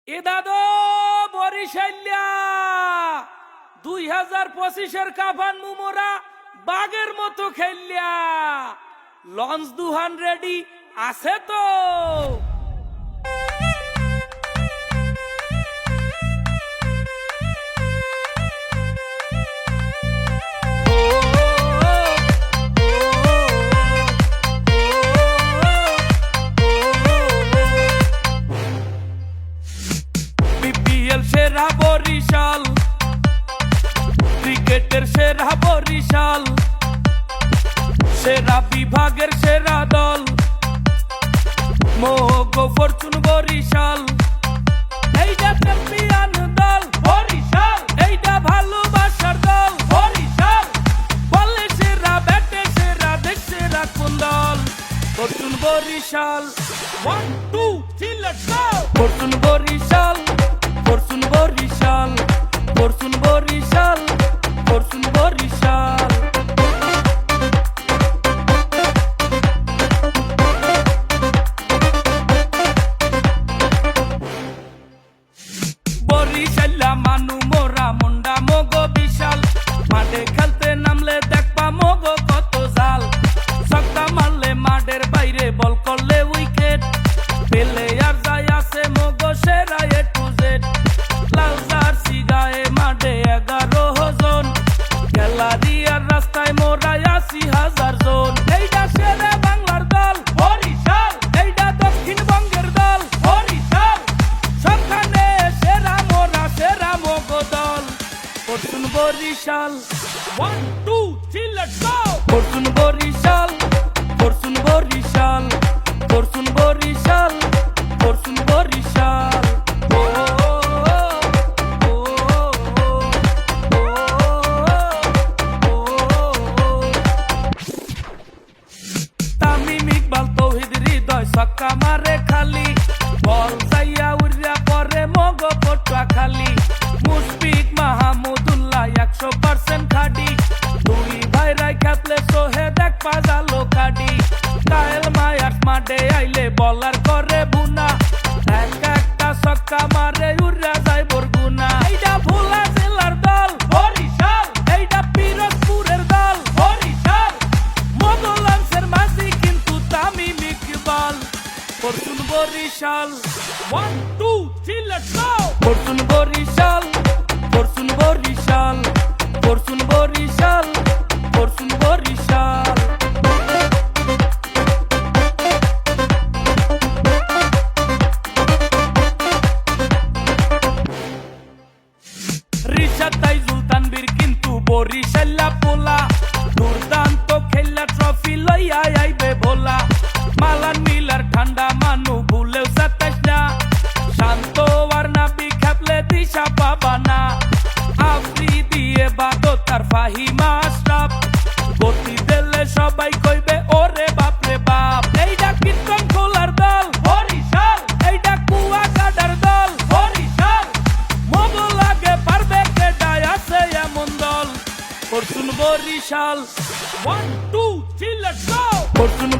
এ দাদো বরিশাল্যা 2025-এর কাফান মুমোরা বাগের মতো খেললিয়া। Launch দুহান ready আছে তো? সেরা বরিশাল, ক্রিকেটের সেরা বরিশাল, সেরা বিভাগের সেরা দল মোগো ফরচুন বরিশাল। এইটা চ্যাম্পিয়ন দল বরিশাল, এইটা ভালোবাসার দল বরিশাল। বলে সেরা, ব্যাটে সেরা, দেশ সেরা কোন দল? Fortune Barishal. 1 2 3 let's go. Fortune Barishal, Fortune Barishal, Fortune Barishal, Fortune Barishal. বরিশাল্লা মানু মোরা মুন্ডা মোগো বিশাল। মাঠে খেলতে নামলে দেখবা মোগো কত জাল। ছক্কা মারলে মাঠের বাইরে, বল করলে উইকেট। পেলে আর যায় আছে মোগো সেরা এ টু জেড। লাল জার্সি গায়ে মাঠে 11 জন, গ্যালারি আর রাস্তায় মোরা 80,000 জন। এইটা সেরা বাংলার দল বরিশাল, এইটা দক্ষিণবঙ্গের দল বরিশাল। সবখানে সেরা মোরা, সেরা মোগো দল Fortune Barishal. 1 2 3 let's go. Fortune Barishal, Fortune Barishal, Fortune Barishal, Fortune Barishal. Tamim Iqbal Towhid Hridoy ছক্কা মারে খালি, বল যাইয়া উড়িয়া পরে মগো পটুয়া খালি। মুশফিক মাহমুদুল্লাহ 100% খাডি, দুই ভাইরাই খেপলে সোহে দেখ পাজালো কাডি। কায়েল মায়ার মাঠে আইলে বলার করে বুনা, এক একটা ছক্কা মারে উড়িয়া যায় বরগুনা। এইটা ভোলা জেলার দল বরিশাল, এইটা পিরোজপুরের দল বরিশাল। মোগলাংশের মাঝি কিন্তু Tamim Iqbal fortune Barishal. 1 2 3 let's go. Fortune Barishal, Fortune Barishal, Fortune Barishal, Fortune Barishal. Rishad Taijul Tanvir কিন্তু বরিশাল্লা পোলা। দুর্দান্ত খেলা ট্রফি লইয়া আইবে ভোলা। মালান মিলার ঠান্ডা মানু ভুলেও 27 না। শান্ত আর নাবি খেপলে দিশা পাবা না। আফ্রি দিয়ে বাদো তার ফাহিমা আশরাফ, গতি দিলে সবাই কইবে ওরে বাপরে বাপ। এইটা কীর্তন খোলার দল বরিশাল, এইটা কুয়াকাটার দল বরিশাল। মোগল আগে পারবে কেডায় আছে এমন দল Fortune Barishal. 1 2 3 let's go. Fortune